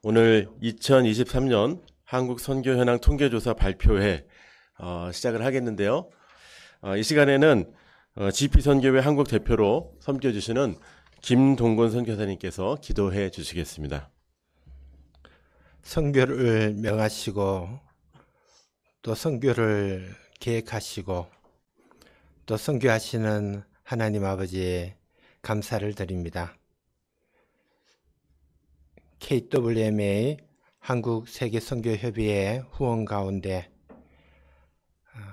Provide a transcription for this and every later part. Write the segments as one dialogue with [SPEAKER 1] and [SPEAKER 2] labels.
[SPEAKER 1] 오늘 2023년 한국 선교 현황 통계조사 발표회 시작을 하겠는데요. 이 시간에는 GP 선교회 한국 대표로 섬겨주시는 김동건 선교사님께서 기도해 주시겠습니다.
[SPEAKER 2] 선교를 명하시고 또 선교를 계획하시고 또 선교하시는 하나님 아버지에 감사를 드립니다. KWMA 한국 세계선교협의회 후원 가운데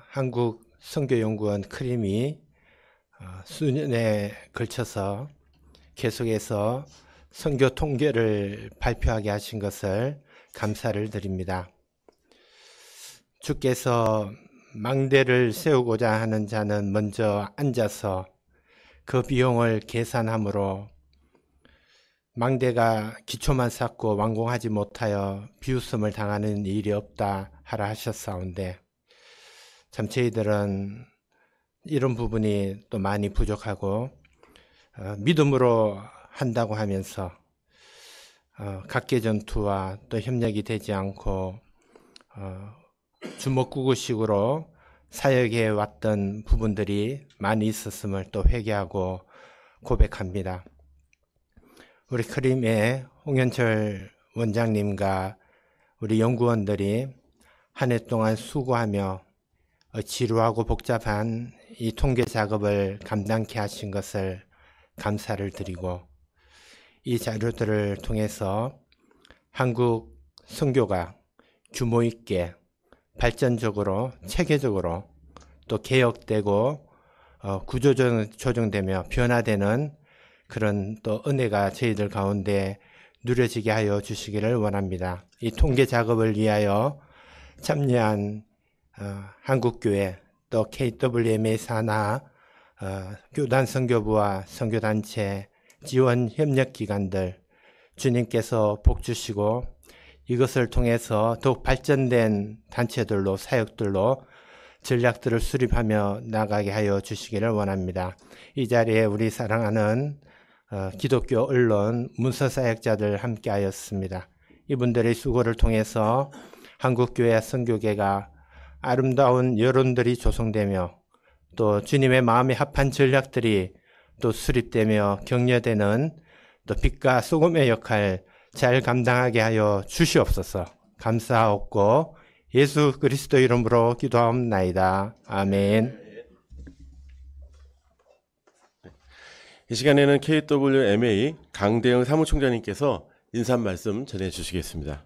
[SPEAKER 2] 한국 선교연구원 크림이 수년에 걸쳐서 계속해서 선교 통계를 발표하게 하신 것을 감사를 드립니다. 주께서 망대를 세우고자 하는 자는 먼저 앉아서 그 비용을 계산함으로 망대가 기초만 쌓고 완공하지 못하여 비웃음을 당하는 일이 없다 하라 하셨사온데, 참 저희들은 이런 부분이 또 많이 부족하고 믿음으로 한다고 하면서 각계 전투와 또 협력이 되지 않고 주먹구구식으로 사역해 왔던 부분들이 많이 있었음을 또 회개하고 고백합니다. 우리 크림의 홍현철 원장님과 우리 연구원들이 한 해 동안 수고하며 지루하고 복잡한 이 통계 작업을 감당케 하신 것을 감사를 드리고, 이 자료들을 통해서 한국 선교가 규모 있게 발전적으로 체계적으로 또 개혁되고 구조조정되며 변화되는 그런 또 은혜가 저희들 가운데 누려지게 하여 주시기를 원합니다. 이 통계 작업을 위하여 참여한 한국교회 또 KWMA 산하 교단 선교부와 선교단체 지원 협력기관들, 주님께서 복 주시고 이것을 통해서 더욱 발전된 단체들로 사역들로 전략들을 수립하며 나가게 하여 주시기를 원합니다. 이 자리에 우리 사랑하는 기독교 언론 문서사역자들 함께 하였습니다. 이분들의 수고를 통해서 한국교회 선교계가 아름다운 여론들이 조성되며 또 주님의 마음에 합한 전략들이 또 수립되며 격려되는 또 빛과 소금의 역할 잘 감당하게 하여 주시옵소서. 감사하옵고 예수 그리스도 이름으로 기도하옵나이다. 아멘.
[SPEAKER 1] 이 시간에는 KWMA 강대영 사무총장님께서 인사 말씀 전해 주시겠습니다.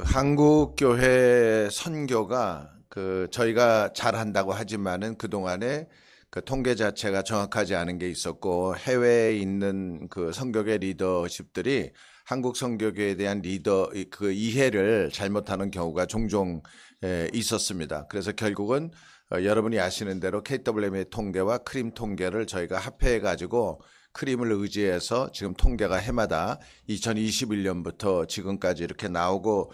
[SPEAKER 3] 한국교회 선교가 저희가 잘한다고 하지만은 그동안에 통계 자체가 정확하지 않은 게 있었고, 해외에 있는 선교계 리더십들이 한국 선교계에 대한 이해를 잘못하는 경우가 종종 있었습니다. 그래서 결국은 여러분이 아시는 대로 KWMA 통계와 크림 통계를 저희가 합해해 가지고 크림을 의지해서 지금 통계가 해마다 2021년부터 지금까지 이렇게 나오고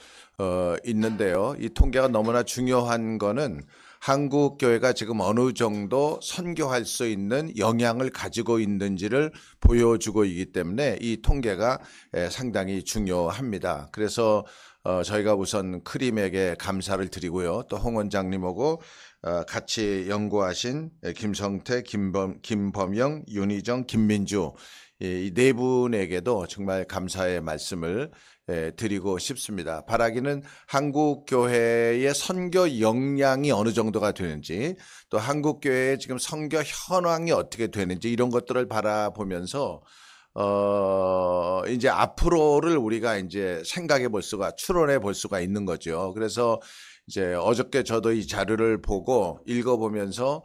[SPEAKER 3] 있는데요. 이 통계가 너무나 중요한 거는 한국 교회가 지금 어느 정도 선교할 수 있는 영향을 가지고 있는지를 보여주고 있기 때문에 이 통계가 상당히 중요합니다. 그래서 저희가 우선 크림에게 감사를 드리고요. 또 홍 원장님하고 같이 연구하신 김성태, 김범영, 윤희정, 김민주 이 네 분에게도 정말 감사의 말씀을 드리고 싶습니다. 바라기는 한국교회의 선교 역량이 어느 정도가 되는지, 또 한국교회의 지금 선교 현황이 어떻게 되는지 이런 것들을 바라보면서 이제 앞으로를 우리가 이제 생각해 볼 수가, 추론해 볼 수가 있는 거죠. 그래서 이제 어저께 저도 이 자료를 보고 읽어보면서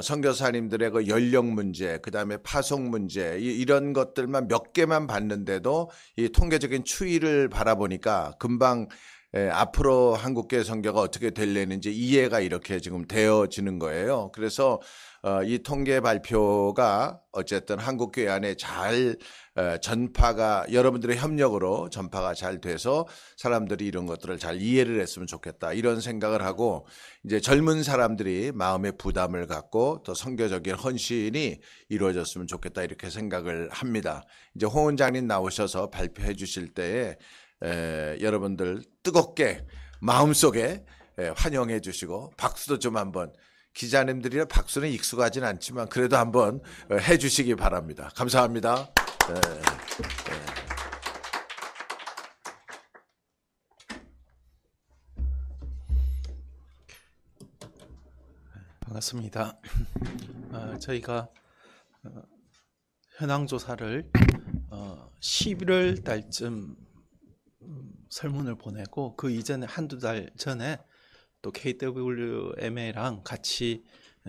[SPEAKER 3] 선교사님들의 그 연령 문제, 그 다음에 파송 문제, 이런 것들만 몇 개만 봤는데도 이 통계적인 추이를 바라보니까 금방 앞으로 한국교회 선교가 어떻게 되려는지 이해가 이렇게 지금 되어지는 거예요. 그래서 이 통계 발표가 어쨌든 한국교회 안에 잘 전파가 여러분들의 협력으로 전파가 잘 돼서 사람들이 이런 것들을 잘 이해를 했으면 좋겠다 이런 생각을 하고 이제 젊은 사람들이 마음의 부담을 갖고 더 선교적인 헌신이 이루어졌으면 좋겠다 이렇게 생각을 합니다. 이제 홍 원장님 나오셔서 발표해 주실 때에 여러분들 뜨겁게 마음속에 환영해 주시고 박수도 좀 한번 기자님들이라 박수는 익숙하진 않지만 그래도 한번 해 주시기 바랍니다. 감사합니다.
[SPEAKER 4] 반갑습니다. 저희가 현황 조사를 11월 달쯤 설문을 보내고 그 이전에 한두 달 전에 또 KWMA랑 같이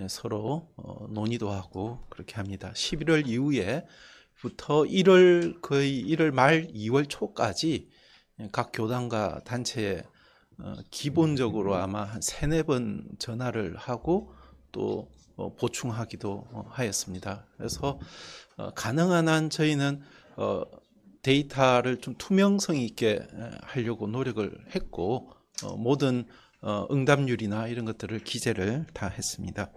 [SPEAKER 4] 서로 논의도 하고 그렇게 합니다. 11월 이후에부터 1월 거의 1월 말 2월 초까지 각 교단과 단체에 기본적으로 아마 한 3-4번 전화를 하고 또 보충하기도 하였습니다. 그래서 가능한 한 저희는 데이터를 좀 투명성 있게 하려고 노력을 했고 모든 응답률이나 이런 것들을 기재를 다 했습니다.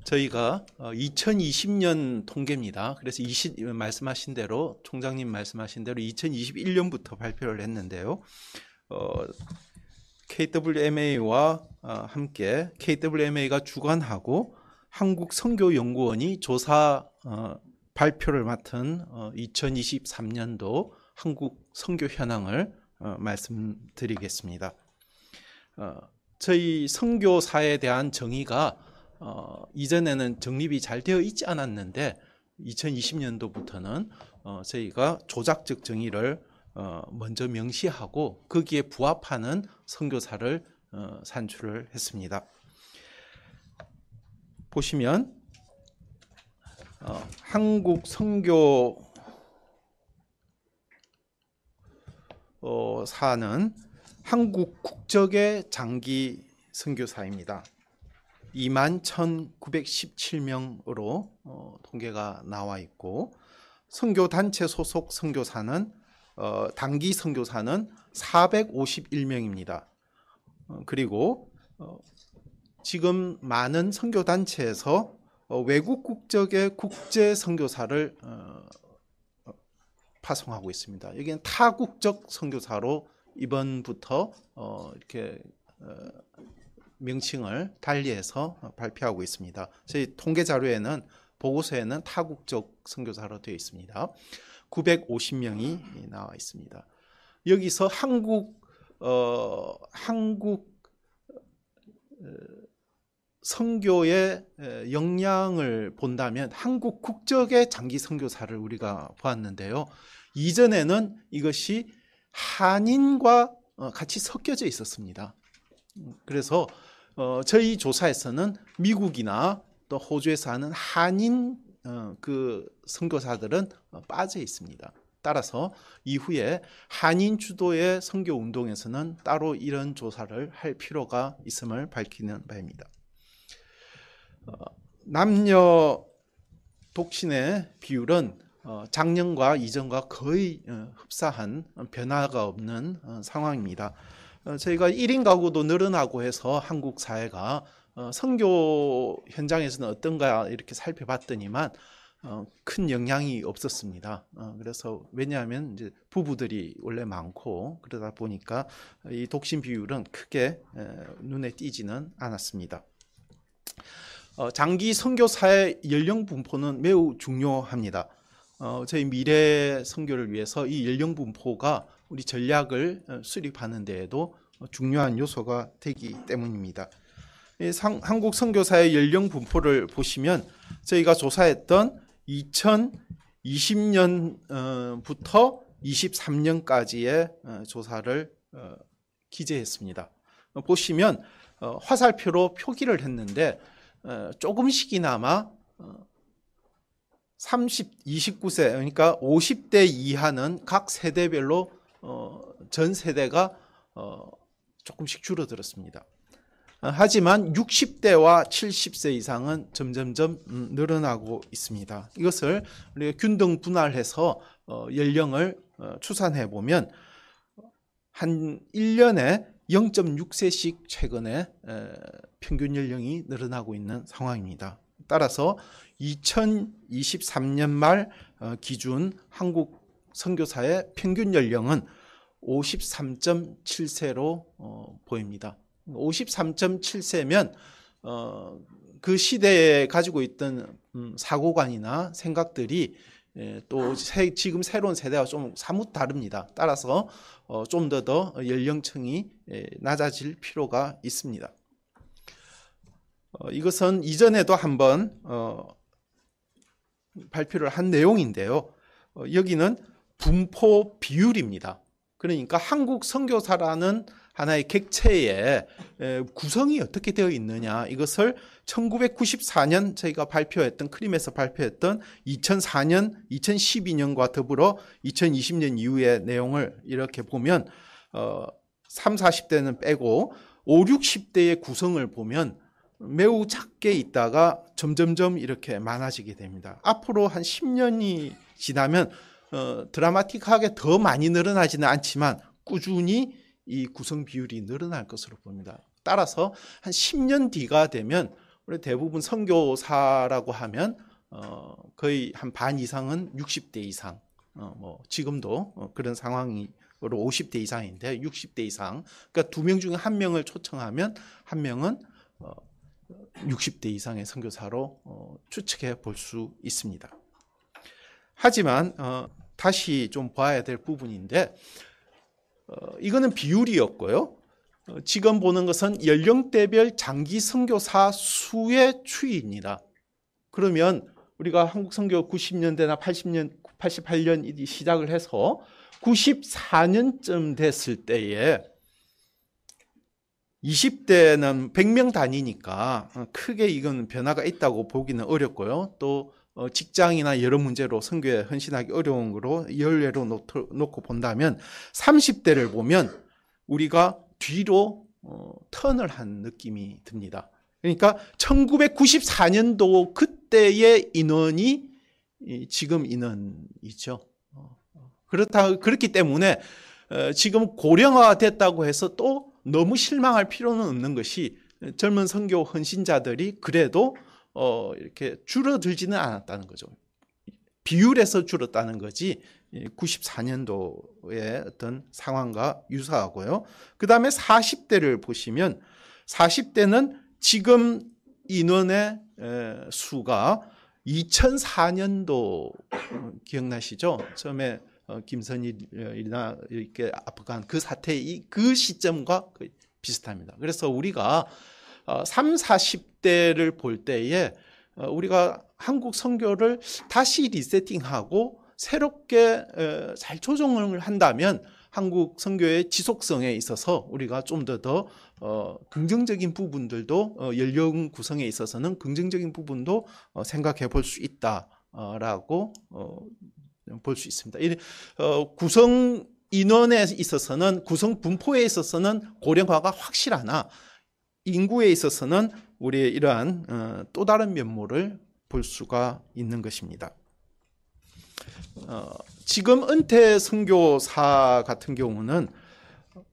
[SPEAKER 4] 저희가 2020년 통계입니다. 그래서 말씀하신 대로 총장님 말씀하신 대로 2021년부터 발표를 했는데요. KWMA와 함께 KWMA가 주관하고 한국선교연구원이 조사 발표를 맡은 2023년도 한국 선교 현황을 말씀드리겠습니다. 저희 선교사에 대한 정의가 이전에는 정립이 잘 되어 있지 않았는데 2020년도부터는 저희가 조작적 정의를 먼저 명시하고 거기에 부합하는 선교사를 산출을 했습니다. 보시면 한국 선교사는 한국 국적의 장기 선교사입니다. 21,917명으로 통계가 나와 있고 선교단체 소속 선교사는 단기 선교사는 451명입니다. 그리고 지금 많은 선교단체에서 외국 국적의 국제 선교사를 파송하고 있습니다. 여기는 타국적 선교사로 이번부터 이렇게 명칭을 달리해서 발표하고 있습니다. 저희 통계 자료에는 보고서에는 타국적 선교사로 되어 있습니다. 950명이 나와 있습니다. 여기서 한국 선교의 역량을 본다면 한국 국적의 장기 선교사를 우리가 보았는데요. 이전에는 이것이 한인과 같이 섞여져 있었습니다. 그래서 저희 조사에서는 미국이나 또 호주에서 하는 한인 그 선교사들은 빠져 있습니다. 따라서 이후에 한인 주도의 선교 운동에서는 따로 이런 조사를 할 필요가 있음을 밝히는 바입니다. 남녀 독신의 비율은 작년과 이전과 거의 흡사한 변화가 없는 상황입니다. 저희가 1인 가구도 늘어나고 해서 한국 사회가 선교 현장에서는 어떤가 이렇게 살펴봤더니만 큰 영향이 없었습니다. 그래서 왜냐하면 이제 부부들이 원래 많고 그러다 보니까 이 독신 비율은 크게 눈에 띄지는 않았습니다. 장기 선교사의 연령 분포는 매우 중요합니다. 저희 미래 선교를 위해서 이 연령 분포가 우리 전략을 수립하는 데에도 중요한 요소가 되기 때문입니다. 한국 선교사의 연령 분포를 보시면 저희가 조사했던 2020년부터 23년까지의 조사를 기재했습니다. 보시면 화살표로 표기를 했는데 조금씩이나마 29세 그러니까 50대 이하는 각 세대별로 전 세대가 조금씩 줄어들었습니다. 하지만 60대와 70세 이상은 점점점 늘어나고 있습니다. 이것을 우리가 균등 분할해서 연령을 추산해 보면 한 1년에 0.6세씩 최근에 평균 연령이 늘어나고 있는 상황입니다. 따라서 2023년 말 기준 한국 선교사의 평균 연령은 53.7세로 보입니다. 53.7세면 그 시대에 가지고 있던 사고관이나 생각들이 또 지금 새로운 세대와 좀 사뭇 다릅니다. 따라서 좀 더 연령층이 낮아질 필요가 있습니다. 이것은 이전에도 한번 발표를 한 내용인데요. 여기는 분포 비율입니다. 그러니까 한국 선교사라는 하나의 객체의 구성이 어떻게 되어 있느냐, 이것을 1994년 저희가 발표했던, 크림에서 발표했던 2004년, 2012년과 더불어 2020년 이후의 내용을 이렇게 보면 3, 40대는 빼고 5, 60대의 구성을 보면 매우 작게 있다가 점점점 이렇게 많아지게 됩니다. 앞으로 한 10년이 지나면 드라마틱하게 더 많이 늘어나지는 않지만 꾸준히 이 구성 비율이 늘어날 것으로 봅니다. 따라서 한 10년 뒤가 되면 우리 대부분 선교사라고 하면 거의 한 반 이상은 60대 이상, 뭐 지금도 그런 상황으로 50대 이상인데 60대 이상, 그러니까 2명 중에 1명을 초청하면 1명은 60대 이상의 선교사로 추측해 볼 수 있습니다. 하지만 다시 좀 봐야 될 부분인데, 이거는 비율이었고요. 지금 보는 것은 연령대별 장기 선교사 수의 추이입니다. 그러면 우리가 한국 선교 90년대나 88년 시작을 해서 94년쯤 됐을 때에 20대는 100명 단위니까 크게 이건 변화가 있다고 보기는 어렵고요. 또 직장이나 여러 문제로 선교에 헌신하기 어려운 거로 연례로 놓고 본다면 30대를 보면 우리가 뒤로 턴을 한 느낌이 듭니다. 그러니까 1994년도 그때의 인원이 지금 인원이죠. 그렇기 때문에 지금 고령화됐다고 해서 또 너무 실망할 필요는 없는 것이, 젊은 선교 헌신자들이 그래도 이렇게 줄어들지는 않았다는 거죠. 비율에서 줄었다는 거지 94년도의 어떤 상황과 유사하고요. 그 다음에 40대를 보시면 40대는 지금 인원의 수가 2004년도 기억나시죠? 처음에 김선일이나 이렇게 아프간 그 사태, 그 시점과 거의 비슷합니다. 그래서 우리가 3, 40대를 볼 때에 우리가 한국 선교를 다시 리세팅하고 새롭게 잘 조정을 한다면 한국 선교의 지속성에 있어서 우리가 좀 더 긍정적인 부분들도, 연령 구성에 있어서는 긍정적인 부분도 생각해 볼 수 있다라고 볼 수 있습니다. 구성 인원에 있어서는, 구성 분포에 있어서는 고령화가 확실하나 인구에 있어서는 우리의 이러한 또 다른 면모를 볼 수가 있는 것입니다. 지금 은퇴 선교사 같은 경우는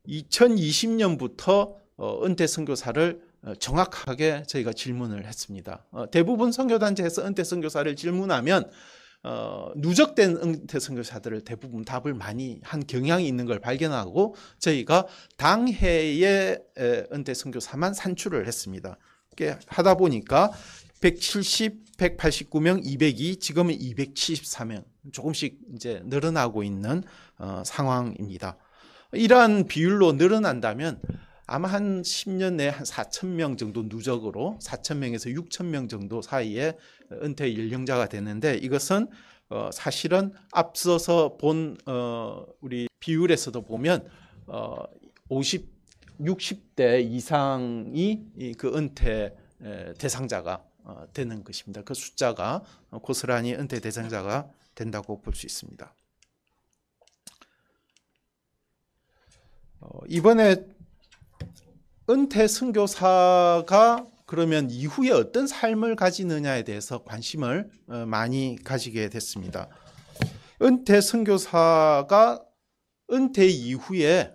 [SPEAKER 4] 2020년부터 은퇴 선교사를 정확하게 저희가 질문을 했습니다. 대부분 선교단체에서 은퇴 선교사를 질문하면 누적된 은퇴 선교사들을 대부분 답을 많이 한 경향이 있는 걸 발견하고 저희가 당해의 은퇴 선교사만 산출을 했습니다. 이렇게 하다 보니까 170, 189명, 202, 지금은 274명, 조금씩 이제 늘어나고 있는 상황입니다. 이러한 비율로 늘어난다면 아마 한 10년 내에 한 4,000명 정도 누적으로 4,000명에서 6,000명 정도 사이에 은퇴 연령자가 되는데, 이것은 사실은 앞서서 본 우리 비율에서도 보면 60대 이상이 그 은퇴 대상자가 되는 것입니다. 그 숫자가 고스란히 은퇴 대상자가 된다고 볼 수 있습니다. 이번에 은퇴 선교사가 그러면 이후에 어떤 삶을 가지느냐에 대해서 관심을 많이 가지게 됐습니다. 은퇴 선교사가 은퇴 이후에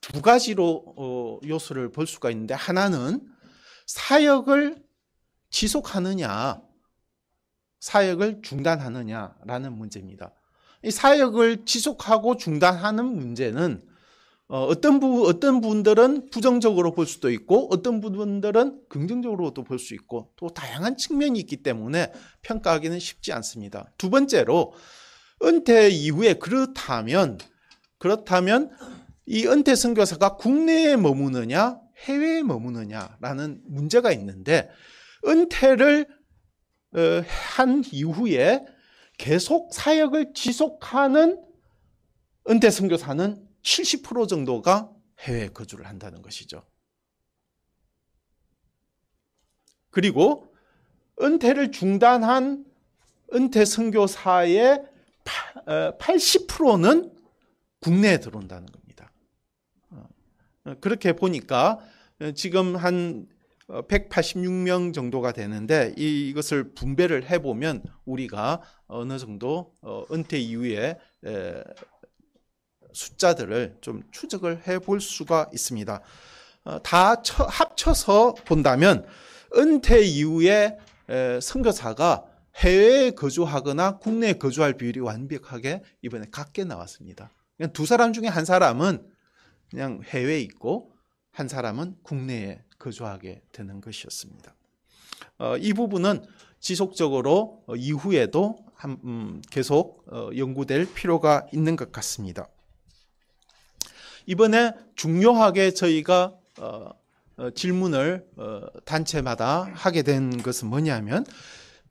[SPEAKER 4] 두 가지로 요소를 볼 수가 있는데, 하나는 사역을 지속하느냐, 사역을 중단하느냐라는 문제입니다. 이 사역을 지속하고 중단하는 문제는 어떤 분들은 부정적으로 볼 수도 있고 어떤 분들은 긍정적으로도 볼 수 있고 또 다양한 측면이 있기 때문에 평가하기는 쉽지 않습니다. 두 번째로, 은퇴 이후에 그렇다면 이 은퇴 선교사가 국내에 머무느냐 해외에 머무느냐라는 문제가 있는데, 은퇴를 한 이후에 계속 사역을 지속하는 은퇴 선교사는 70% 정도가 해외에 거주를 한다는 것이죠. 그리고 은퇴를 중단한 은퇴 선교사의 80%는 국내에 들어온다는 겁니다. 그렇게 보니까 지금 한 186명 정도가 되는데, 이것을 분배를 해보면 우리가 어느 정도 은퇴 이후에 숫자들을 좀 추적을 해볼 수가 있습니다. 다 합쳐서 본다면 은퇴 이후에 선교사가 해외에 거주하거나 국내에 거주할 비율이 완벽하게 이번에 같게 나왔습니다. 그냥 두 사람 중에 한 사람은 그냥 해외에 있고 한 사람은 국내에 거주하게 되는 것이었습니다. 이 부분은 지속적으로 이후에도 계속 연구될 필요가 있는 것 같습니다. 이번에 중요하게 저희가 질문을 단체마다 하게 된 것은 뭐냐면,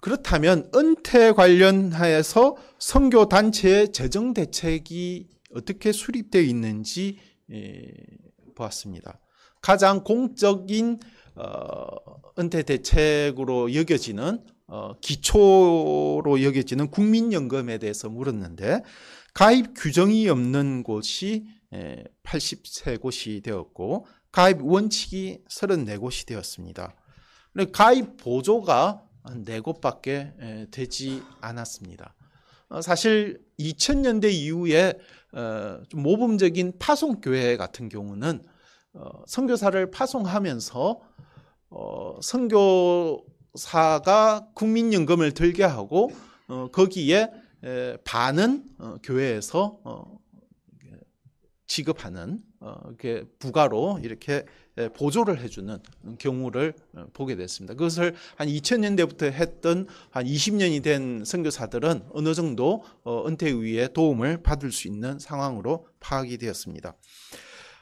[SPEAKER 4] 그렇다면 은퇴 관련하여서 선교 단체의 재정 대책이 어떻게 수립되어 있는지 보았습니다. 가장 공적인 은퇴 대책으로 여겨지는 기초로 여겨지는 국민연금에 대해서 물었는데, 가입 규정이 없는 곳이 83곳이 되었고 가입 원칙이 34곳이 되었습니다. 가입 보조가 4곳밖에 되지 않았습니다. 사실 2000년대 이후에 좀 모범적인 파송교회 같은 경우는 선교사를 파송하면서 선교사가 국민연금을 들게 하고 거기에 반은 교회에서 지급하는 부가로 이렇게 보조를 해주는 경우를 보게 됐습니다. 그것을 한 2000년대부터 했던 한 20년이 된 선교사들은 어느 정도 은퇴 이후에 도움을 받을 수 있는 상황으로 파악이 되었습니다.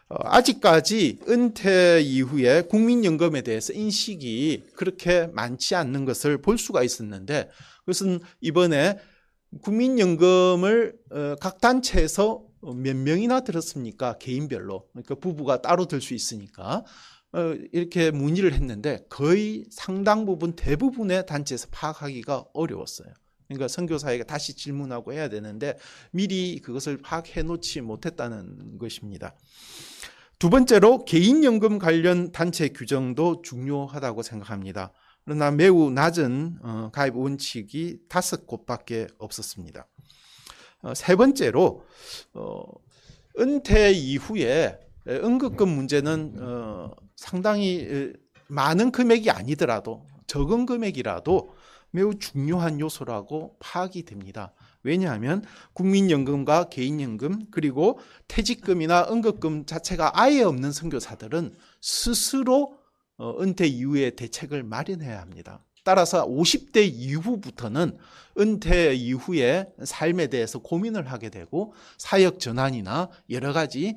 [SPEAKER 4] 아직까지 은퇴 이후에 국민연금에 대해서 인식이 그렇게 많지 않는 것을 볼 수가 있었는데, 그것은 이번에 국민연금을 각 단체에서 몇 명이나 들었습니까? 개인별로. 그러니까 부부가 따로 들 수 있으니까 이렇게 문의를 했는데 거의 상당 부분 대부분의 단체에서 파악하기가 어려웠어요. 그러니까 선교사에게 다시 질문하고 해야 되는데 미리 그것을 파악해 놓지 못했다는 것입니다. 두 번째로 개인연금 관련 단체 규정도 중요하다고 생각합니다. 그러나 매우 낮은 가입 원칙이 5곳밖에 없었습니다. 세 번째로 은퇴 이후에 응급금 문제는 상당히 많은 금액이 아니더라도 적은 금액이라도 매우 중요한 요소라고 파악이 됩니다. 왜냐하면 국민연금과 개인연금 그리고 퇴직금이나 응급금 자체가 아예 없는 선교사들은 스스로 은퇴 이후에 대책을 마련해야 합니다. 따라서 50대 이후부터는 은퇴 이후의 삶에 대해서 고민을 하게 되고 사역 전환이나 여러 가지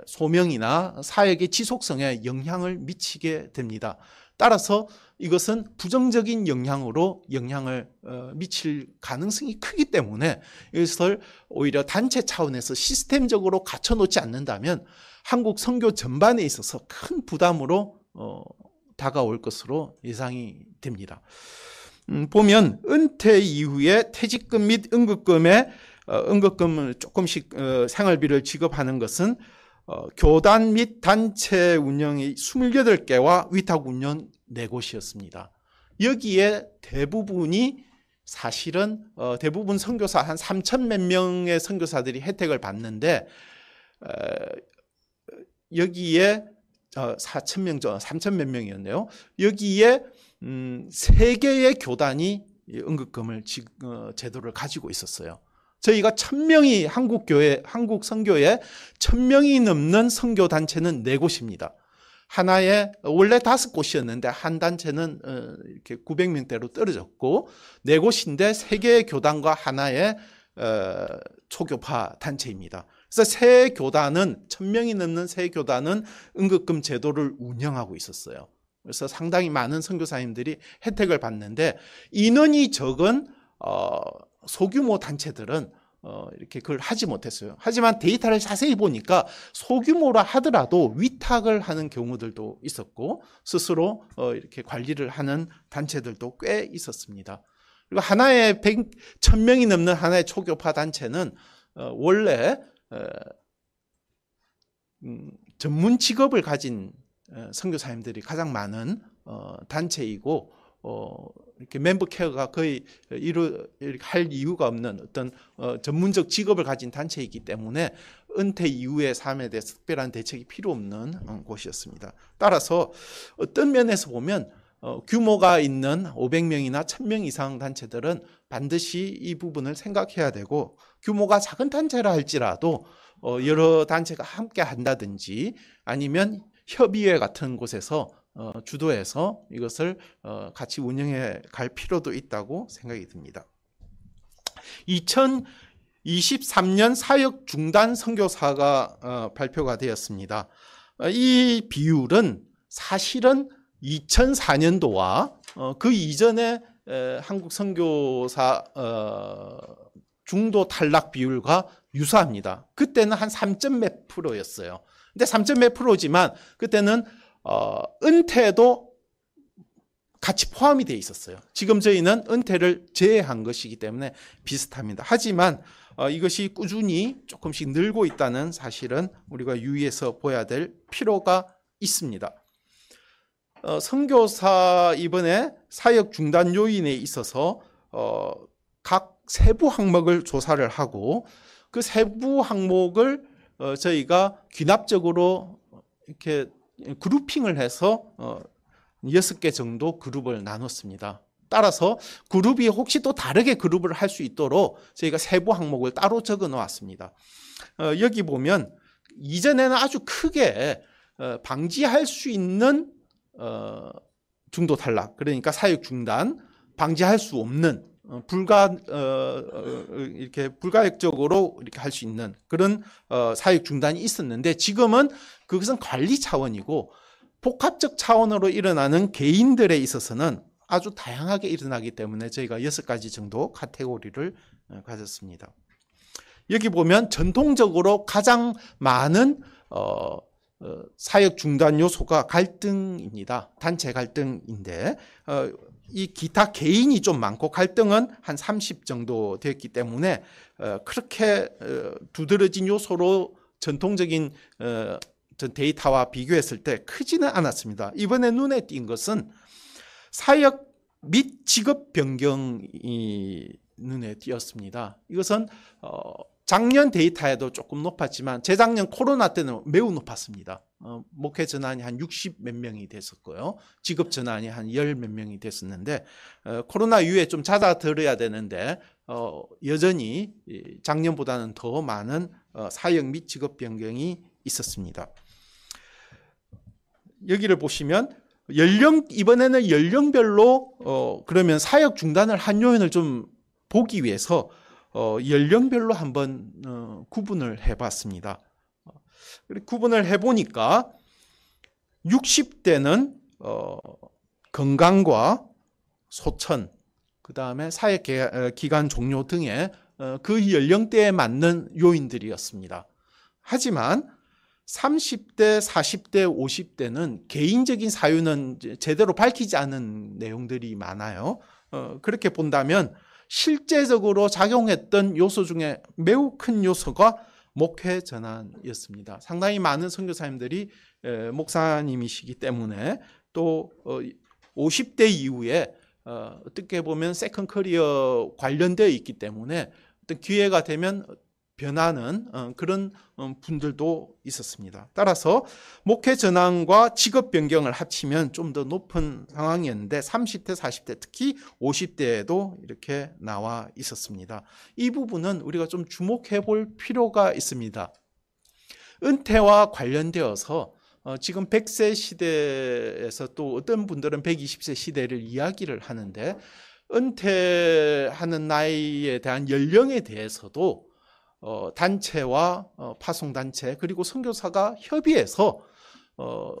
[SPEAKER 4] 소명이나 사역의 지속성에 영향을 미치게 됩니다. 따라서 이것은 부정적인 영향을 미칠 가능성이 크기 때문에 이것을 오히려 단체 차원에서 시스템적으로 갖춰놓지 않는다면 한국 선교 전반에 있어서 큰 부담으로 다가올 것으로 예상이 됩니다. 보면 은퇴 이후에 퇴직금 및 응급금을 조금씩 생활비를 지급하는 것은 교단 및 단체 운영이 28개와 위탁 운영 4곳이었습니다. 여기에 대부분이 사실은 대부분 선교사 한 3천 몇 명의 선교사들이 혜택을 받는데 여기에 4천 명, 3천 몇 명이었네요. 여기에 3개의 교단이 응급금을 제도를 가지고 있었어요. 저희가 1,000명이 한국 선교에 1,000명이 넘는 선교 단체는 4곳입니다. 하나에 원래 5곳이었는데 한 단체는 이렇게 900명대로 떨어졌고 4곳인데 3개의 교단과 하나의 초교파 단체입니다. 그래서 세 교단은 1,000명이 넘는 세 교단은 응급금 제도를 운영하고 있었어요. 그래서 상당히 많은 선교사님들이 혜택을 받는데 인원이 적은 소규모 단체들은 이렇게 그걸 하지 못했어요. 하지만 데이터를 자세히 보니까 소규모라 하더라도 위탁을 하는 경우들도 있었고 스스로 이렇게 관리를 하는 단체들도 꽤 있었습니다. 그리고 하나의 1,000명이 넘는 하나의 초교파 단체는 원래 전문 직업을 가진 선교사님들이 가장 많은 단체이고 이렇게 멤버 케어가 거의 할 이유가 없는 어떤 전문적 직업을 가진 단체이기 때문에 은퇴 이후의 삶에 대해서 특별한 대책이 필요 없는 곳이었습니다. 따라서 어떤 면에서 보면 규모가 있는 500명이나 1,000명 이상 단체들은 반드시 이 부분을 생각해야 되고 규모가 작은 단체라 할지라도 여러 단체가 함께 한다든지 아니면 협의회 같은 곳에서 주도해서 이것을 같이 운영해 갈 필요도 있다고 생각이 듭니다. 2023년 사역 중단 선교사가 발표가 되었습니다. 이 비율은 사실은 2004년도와 그 이전에 한국 선교사 중도 탈락 비율과 유사합니다. 그때는 한 3점 몇 %였어요. 근데 3점 몇 %지만 그때는 은퇴도 같이 포함이 되어 있었어요. 지금 저희는 은퇴를 제외한 것이기 때문에 비슷합니다. 하지만 이것이 꾸준히 조금씩 늘고 있다는 사실은 우리가 유의해서 보아야 될 필요가 있습니다. 선교사 이번에 사역 중단 요인에 있어서 각 세부 항목을 조사를 하고 그 세부 항목을 저희가 귀납적으로 이렇게 그룹핑을 해서 6개 정도 그룹을 나눴습니다. 따라서 그룹이 혹시 또 다르게 그룹을 할 수 있도록 저희가 세부 항목을 따로 적어 놓았습니다. 여기 보면 이전에는 아주 크게 방지할 수 있는 중도 탈락, 그러니까 사역 중단, 방지할 수 없는 이렇게 불가역적으로 이렇게 할 수 있는 그런 사역 중단이 있었는데 지금은 그것은 관리 차원이고 복합적 차원으로 일어나는 개인들에 있어서는 아주 다양하게 일어나기 때문에 저희가 6가지 정도 카테고리를 가졌습니다. 여기 보면 전통적으로 가장 많은 사역 중단 요소가 갈등입니다. 단체 갈등인데 이 기타 개인이 좀 많고 갈등은 한 30 정도 되었기 때문에 그렇게 두드러진 요소로 전통적인 데이터와 비교했을 때 크지는 않았습니다. 이번에 눈에 띈 것은 사역 및 직업 변경이 눈에 띄었습니다. 이것은 작년 데이터에도 조금 높았지만 재작년 코로나 때는 매우 높았습니다. 목회 전환이 한 60 몇 명이 됐었고요. 직업 전환이 한 10 몇 명이 됐었는데 코로나 이후에 좀 잦아들어야 되는데 여전히 작년보다는 더 많은 사역 및 직업 변경이 있었습니다. 여기를 보시면 이번에는 연령별로 그러면 사역 중단을 한 요인을 좀 보기 위해서 연령별로 한번 구분을 해봤습니다. 구분을 해보니까 60대는 건강과 소천, 그 다음에 사역 기간 종료 등의 그 연령대에 맞는 요인들이었습니다. 하지만 30대, 40대, 50대는 개인적인 사유는 제대로 밝히지 않은 내용들이 많아요. 그렇게 본다면 실제적으로 작용했던 요소 중에 매우 큰 요소가 목회 전환이었습니다. 상당히 많은 선교사님들이 목사님이시기 때문에 또 50대 이후에 어떻게 보면 세컨 커리어 관련되어 있기 때문에 어떤 기회가 되면 변하는 그런 분들도 있었습니다. 따라서 목회 전환과 직업 변경을 합치면 좀 더 높은 상황이었는데 30대, 40대, 특히 50대에도 이렇게 나와 있었습니다. 이 부분은 우리가 좀 주목해 볼 필요가 있습니다. 은퇴와 관련되어서 지금 100세 시대에서 또 어떤 분들은 120세 시대를 이야기를 하는데 은퇴하는 나이에 대한 연령에 대해서도 단체와 파송단체 그리고 선교사가 협의해서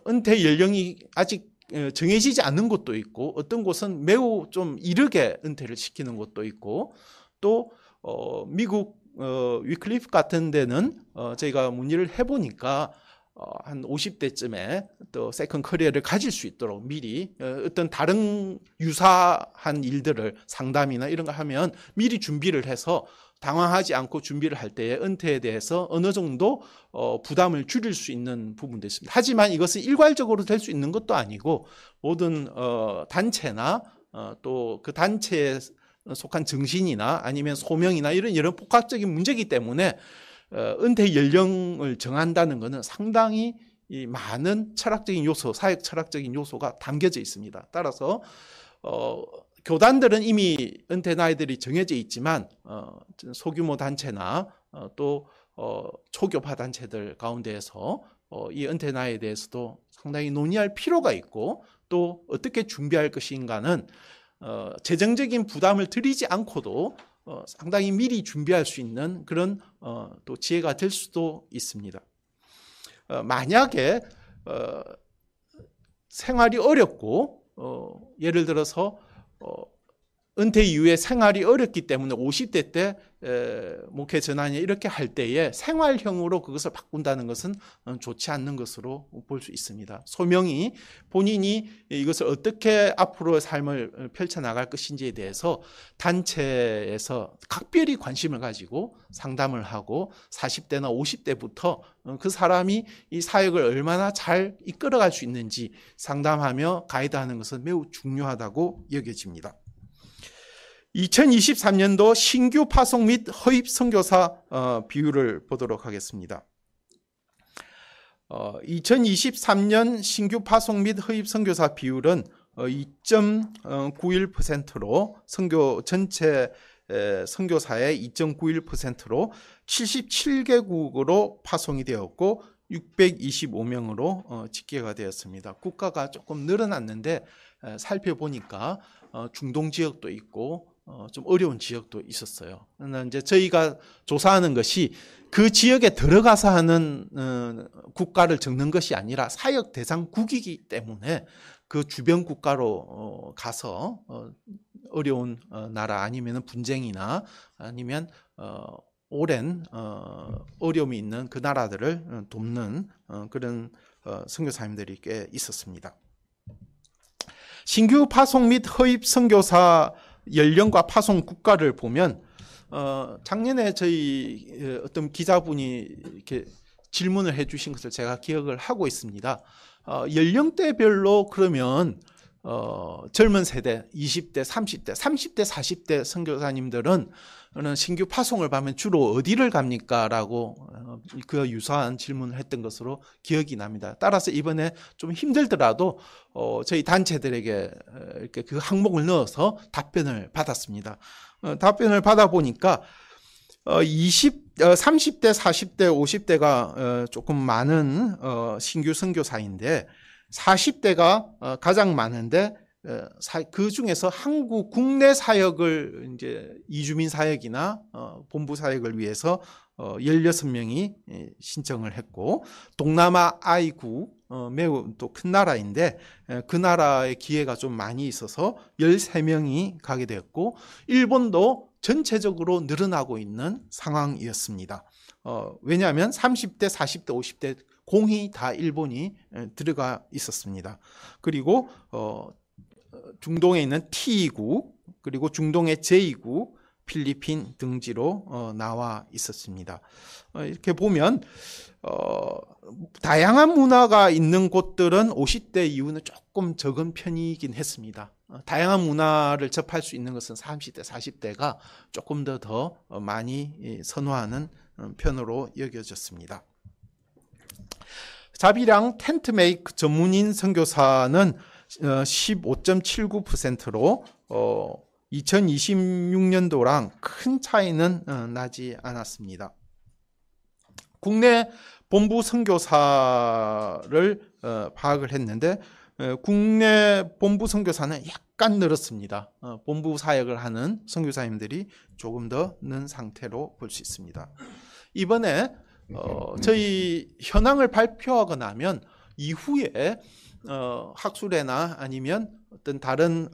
[SPEAKER 4] 은퇴 연령이 아직 정해지지 않는 곳도 있고 어떤 곳은 매우 좀 이르게 은퇴를 시키는 곳도 있고 또 미국 위클리프 같은 데는 저희가 문의를 해보니까 한 50대쯤에 또 세컨 커리어를 가질 수 있도록 미리 어떤 다른 유사한 일들을 상담이나 이런 거 하면 미리 준비를 해서 당황하지 않고 준비를 할 때에 은퇴에 대해서 어느 정도 부담을 줄일 수 있는 부분도 있습니다. 하지만 이것은 일괄적으로 될 수 있는 것도 아니고 모든 단체나 또 그 단체에 속한 정신이나 아니면 소명이나 이런 복합적인 문제이기 때문에 은퇴 연령을 정한다는 것은 상당히 많은 철학적인 요소, 사역 철학적인 요소가 담겨져 있습니다. 따라서 교단들은 이미 은퇴 나이들이 정해져 있지만 소규모 단체나 또 초교파 단체들 가운데에서 이 은퇴 나이에 대해서도 상당히 논의할 필요가 있고 또 어떻게 준비할 것인가는 재정적인 부담을 드리지 않고도 상당히 미리 준비할 수 있는 그런 또 지혜가 될 수도 있습니다. 만약에 생활이 어렵고 예를 들어서 은퇴 이후에 생활이 어렵기 때문에 50대 때 목회 전환이 이렇게 할 때에 생활형으로 그것을 바꾼다는 것은 좋지 않는 것으로 볼 수 있습니다. 소명이 본인이 이것을 어떻게 앞으로의 삶을 펼쳐나갈 것인지에 대해서 단체에서 각별히 관심을 가지고 상담을 하고 40대나 50대부터 그 사람이 이 사역을 얼마나 잘 이끌어갈 수 있는지 상담하며 가이드하는 것은 매우 중요하다고 여겨집니다. 2023년도 신규 파송 및 허입 선교사 비율을 보도록 하겠습니다. 2023년 신규 파송 및 허입 선교사 비율은 2.91%로 전체 선교사의 2.91%로 77개국으로 파송이 되었고 625명으로 집계가 되었습니다. 국가가 조금 늘어났는데 살펴보니까 중동 지역도 있고 좀 어려운 지역도 있었어요. 그러나 이제 저희가 조사하는 것이 그 지역에 들어가서 하는 국가를 적는 것이 아니라 사역 대상국이기 때문에 그 주변 국가로 가서 어려운 나라 아니면 분쟁이나 아니면 오랜 어려움이 있는 그 나라들을 돕는 그런 선교사님들이 꽤 있었습니다. 신규 파송 및 허입 선교사 연령과 파송 국가를 보면 작년에 저희 어떤 기자분이 이렇게 질문을 해주신 것을 제가 기억을 하고 있습니다. 연령대별로 그러면 젊은 세대 20대, 30대, 40대 선교사님들은 신규 파송을 받으면 주로 어디를 갑니까? 라고 그 유사한 질문을 했던 것으로 기억이 납니다. 따라서 이번에 좀 힘들더라도 저희 단체들에게 이렇게 그 항목을 넣어서 답변을 받았습니다. 답변을 받아보니까 30대, 40대, 50대가 조금 많은 신규 선교사인데 40대가 가장 많은데 그 중에서 한국 국내 사역을 이제 이주민 사역이나 본부 사역을 위해서 16명이 신청을 했고 동남아 아이구 매우 또 큰 나라인데 그 나라의 기회가 좀 많이 있어서 13명이 가게 되었고 일본도 전체적으로 늘어나고 있는 상황이었습니다. 왜냐하면 30대, 40대, 50대 공히 다 일본이 들어가 있었습니다. 그리고 중동에 있는 T국, 그리고 중동의 J국, 필리핀 등지로 나와 있었습니다. 이렇게 보면 다양한 문화가 있는 곳들은 50대 이후는 조금 적은 편이긴 했습니다. 다양한 문화를 접할 수 있는 것은 30대, 40대가 조금 더 많이 선호하는 편으로 여겨졌습니다. 자비량 텐트메이크 전문인 선교사는 15.79%로 2026년도랑 큰 차이는 나지 않았습니다. 국내 본부 선교사를 파악을 했는데 국내 본부 선교사는 약간 늘었습니다. 본부 사역을 하는 선교사님들이 조금 더 는 상태로 볼 수 있습니다. 이번에 저희 현황을 발표하고 나면 이후에 학술회나 아니면 어떤 다른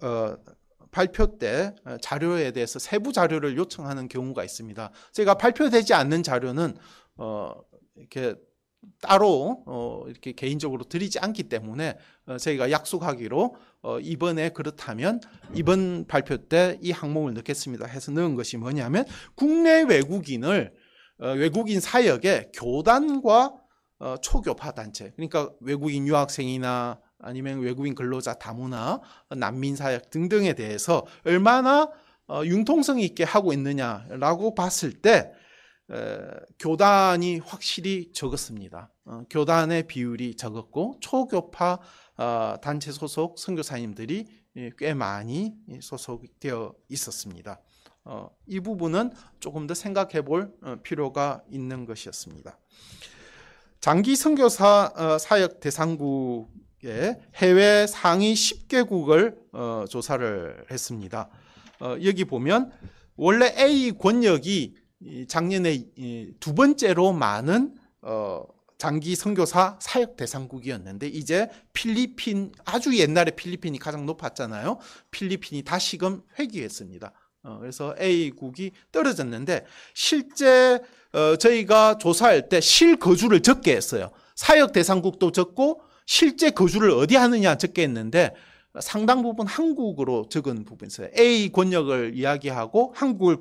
[SPEAKER 4] 발표 때 자료에 대해서 세부 자료를 요청하는 경우가 있습니다. 제가 발표되지 않는 자료는 이렇게 따로 이렇게 개인적으로 드리지 않기 때문에 저희가 약속하기로 이번에 그렇다면 이번 발표 때 이 항목을 넣겠습니다 해서 넣은 것이 뭐냐면 국내 외국인 사역의 교단과 초교파 단체, 그러니까 외국인 유학생이나 아니면 외국인 근로자 다문화, 난민 사역 등등에 대해서 얼마나 융통성 있게 하고 있느냐라고 봤을 때 교단이 확실히 적었습니다. 교단의 비율이 적었고 초교파 단체 소속 선교사님들이 꽤 많이 소속되어 있었습니다. 이 부분은 조금 더 생각해 볼 필요가 있는 것이었습니다. 장기 선교사 사역 대상국의 해외 상위 10개국을 조사를 했습니다. 여기 보면 원래 A 권역이 작년에 두 번째로 많은 장기 선교사 사역 대상국이었는데 이제 필리핀, 아주 옛날에 필리핀이 가장 높았잖아요. 필리핀이 다시금 회귀했습니다. 그래서 A국이 떨어졌는데 실제 저희가 조사할 때 실거주를 적게 했어요. 사역 대상국도 적고 실제 거주를 어디 하느냐 적게 했는데 상당 부분 한국으로 적은 부분이 있어요. A 권역을 이야기하고 한국을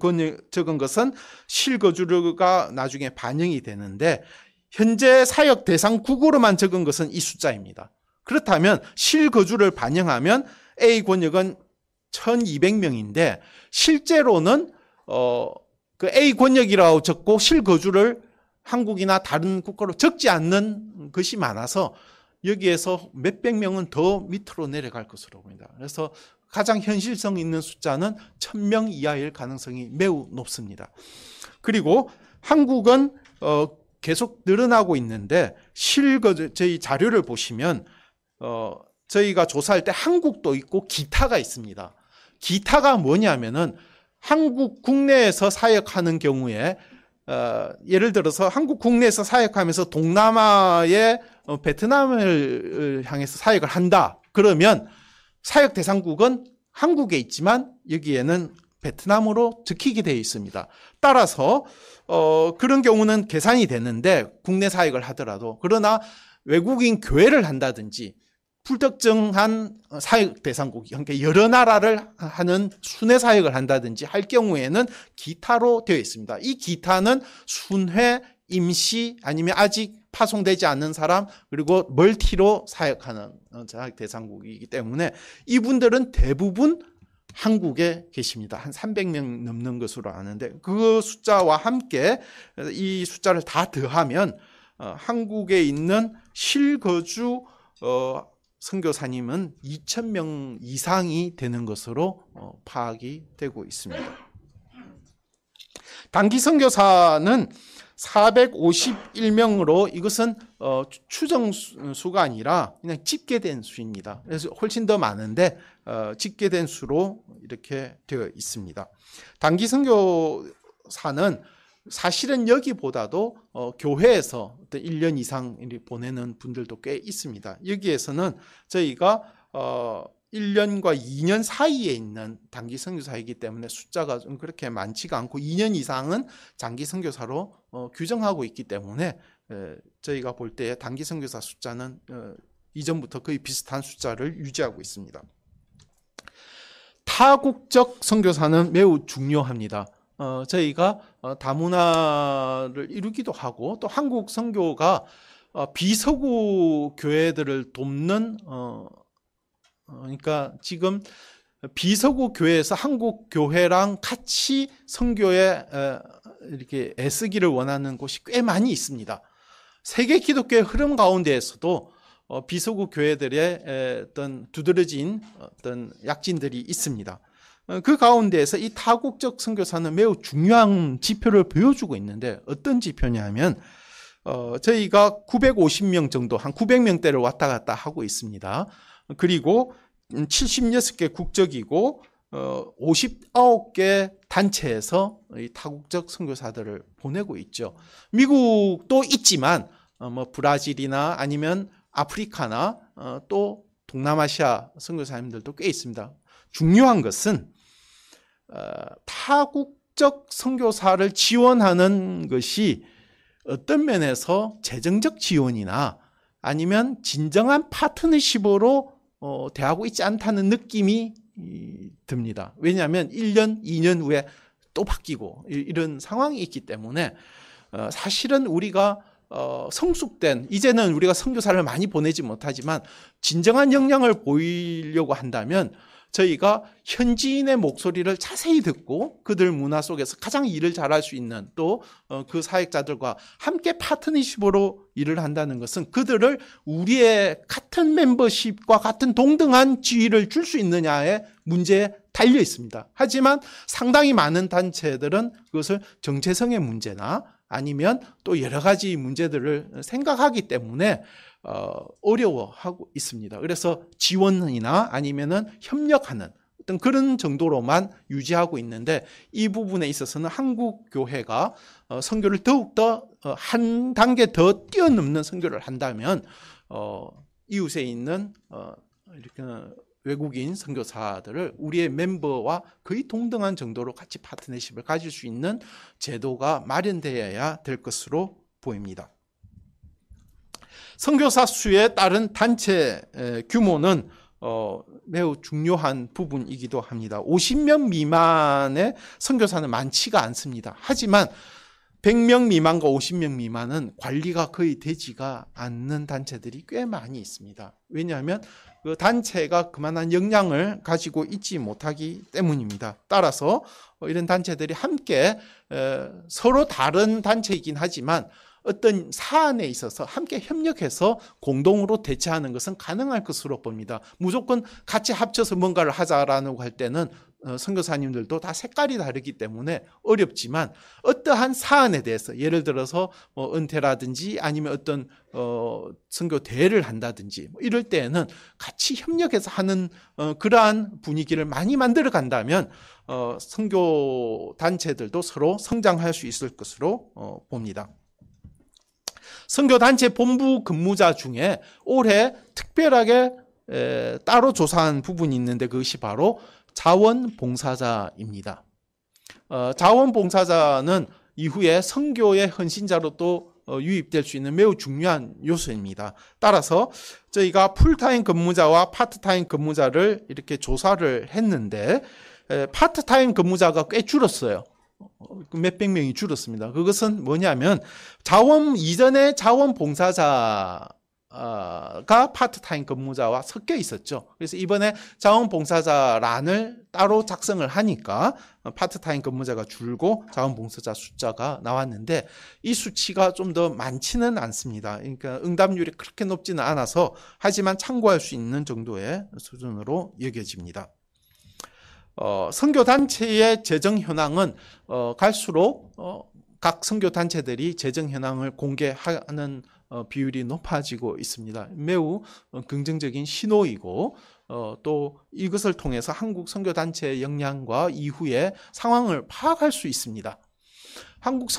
[SPEAKER 4] 적은 것은 실거주가 나중에 반영이 되는데 현재 사역 대상국으로만 적은 것은 이 숫자입니다. 그렇다면 실거주를 반영하면 A 권역은 1200명인데 실제로는 그 A 권역이라고 적고 실거주를 한국이나 다른 국가로 적지 않는 것이 많아서 여기에서 몇백 명은 더 밑으로 내려갈 것으로 보입니다. 그래서 가장 현실성 있는 숫자는 1000명 이하일 가능성이 매우 높습니다. 그리고 한국은 계속 늘어나고 있는데 저희 자료를 보시면 저희가 조사할 때 한국도 있고 기타가 있습니다. 기타가 뭐냐면은 한국 국내에서 사역하는 경우에 예를 들어서 한국 국내에서 사역하면서 동남아의 베트남을 향해서 사역을 한다. 그러면 사역 대상국은 한국에 있지만 여기에는 베트남으로 적히게 되어 있습니다. 따라서 그런 경우는 계산이 되는데 국내 사역을 하더라도 그러나 외국인 교회를 한다든지 불특정한 사역 대상국, 그러니까 여러 나라를 하는 순회 사역을 한다든지 할 경우에는 기타로 되어 있습니다. 이 기타는 순회, 임시 아니면 아직 파송되지 않는 사람 그리고 멀티로 사역하는 사역 대상국이기 때문에 이분들은 대부분 한국에 계십니다. 한 300명 넘는 것으로 아는데 그 숫자와 함께 이 숫자를 다 더하면 한국에 있는 실거주 선교사님은 2000명 이상이 되는 것으로 파악이 되고 있습니다. 단기 선교사는 451명으로 이것은 추정 수가 아니라 그냥 집계된 수입니다. 그래서 훨씬 더 많은데 집계된 수로 이렇게 되어 있습니다. 단기 선교사는 사실은 여기보다도 교회에서 1년 이상 보내는 분들도 꽤 있습니다. 여기에서는 저희가 1년과 2년 사이에 있는 단기 선교사이기 때문에 숫자가 좀 그렇게 많지가 않고 2년 이상은 장기 선교사로 규정하고 있기 때문에 저희가 볼 때 단기 선교사 숫자는 이전부터 거의 비슷한 숫자를 유지하고 있습니다. 타국적 선교사는 매우 중요합니다. 저희가 다문화를 이루기도 하고 또 한국 선교가 비서구 교회들을 돕는 그러니까 지금 비서구 교회에서 한국 교회랑 같이 선교에 이렇게 애쓰기를 원하는 곳이 꽤 많이 있습니다. 세계 기독교의 흐름 가운데에서도 비서구 교회들의 어떤 두드러진 어떤 약진들이 있습니다. 그 가운데에서 이 타국적 선교사는 매우 중요한 지표를 보여주고 있는데 어떤 지표냐면 저희가 950명 정도 한 900명대를 왔다 갔다 하고 있습니다. 그리고 76개 국적이고 59개 단체에서 이 타국적 선교사들을 보내고 있죠. 미국도 있지만 뭐 브라질이나 아니면 아프리카나 또 동남아시아 선교사님들도 꽤 있습니다. 중요한 것은 타국적 선교사를 지원하는 것이 어떤 면에서 재정적 지원이나 아니면 진정한 파트너십으로 대하고 있지 않다는 느낌이 듭니다. 왜냐하면 1년, 2년 후에 또 바뀌고 이런 상황이 있기 때문에 사실은 우리가 성숙된 이제는 우리가 선교사를 많이 보내지 못하지만 진정한 역량을 보이려고 한다면 저희가 현지인의 목소리를 자세히 듣고 그들 문화 속에서 가장 일을 잘할 수 있는 또 그 사역자들과 함께 파트너십으로 일을 한다는 것은 그들을 우리의 같은 멤버십과 같은 동등한 지위를 줄 수 있느냐의 문제에 달려 있습니다. 하지만 상당히 많은 단체들은 그것을 정체성의 문제나 아니면 또 여러 가지 문제들을 생각하기 때문에 어려워하고 있습니다. 그래서 지원이나 아니면은 협력하는 어떤 그런 정도로만 유지하고 있는데 이 부분에 있어서는 한국 교회가 선교를 더욱더 한 단계 더 뛰어넘는 선교를 한다면 이웃에 있는 이렇게 외국인 선교사들을 우리의 멤버와 거의 동등한 정도로 같이 파트너십을 가질 수 있는 제도가 마련되어야 될 것으로 보입니다. 선교사 수에 따른 단체 규모는 매우 중요한 부분이기도 합니다. 50명 미만의 선교사는 많지가 않습니다. 하지만 100명 미만과 50명 미만은 관리가 거의 되지가 않는 단체들이 꽤 많이 있습니다. 왜냐하면 그 단체가 그만한 역량을 가지고 있지 못하기 때문입니다. 따라서 이런 단체들이 함께 서로 다른 단체이긴 하지만 어떤 사안에 있어서 함께 협력해서 공동으로 대처하는 것은 가능할 것으로 봅니다. 무조건 같이 합쳐서 뭔가를 하자라고 할 때는 선교사님들도 다 색깔이 다르기 때문에 어렵지만 어떠한 사안에 대해서 예를 들어서 은퇴라든지 아니면 어떤 선교 대회를 한다든지 이럴 때에는 같이 협력해서 하는 그러한 분위기를 많이 만들어 간다면 선교 단체들도 서로 성장할 수 있을 것으로 봅니다. 선교단체 본부 근무자 중에 올해 특별하게 따로 조사한 부분이 있는데 그것이 바로 자원봉사자입니다. 자원봉사자는 이후에 선교의 헌신자로 또 유입될 수 있는 매우 중요한 요소입니다. 따라서 저희가 풀타임 근무자와 파트타임 근무자를 이렇게 조사를 했는데 파트타임 근무자가 꽤 줄었어요. 몇백 명이 줄었습니다. 그것은 뭐냐면 이전에 자원봉사자가 파트타임 근무자와 섞여 있었죠. 그래서 이번에 자원봉사자란을 따로 작성을 하니까 파트타임 근무자가 줄고 자원봉사자 숫자가 나왔는데 이 수치가 좀 더 많지는 않습니다. 그러니까 응답률이 그렇게 높지는 않아서 하지만 참고할 수 있는 정도의 수준으로 여겨집니다. 선교단체의 재정 현황은 갈수록 각 선교단체들이 재정 현황을 공개하는 비율이 높아지고 있습니다. 매우 긍정적인 신호이고 또 이것을 통해서 한국 선교단체의 역량과 이후의 상황을 파악할 수 있습니다. 한국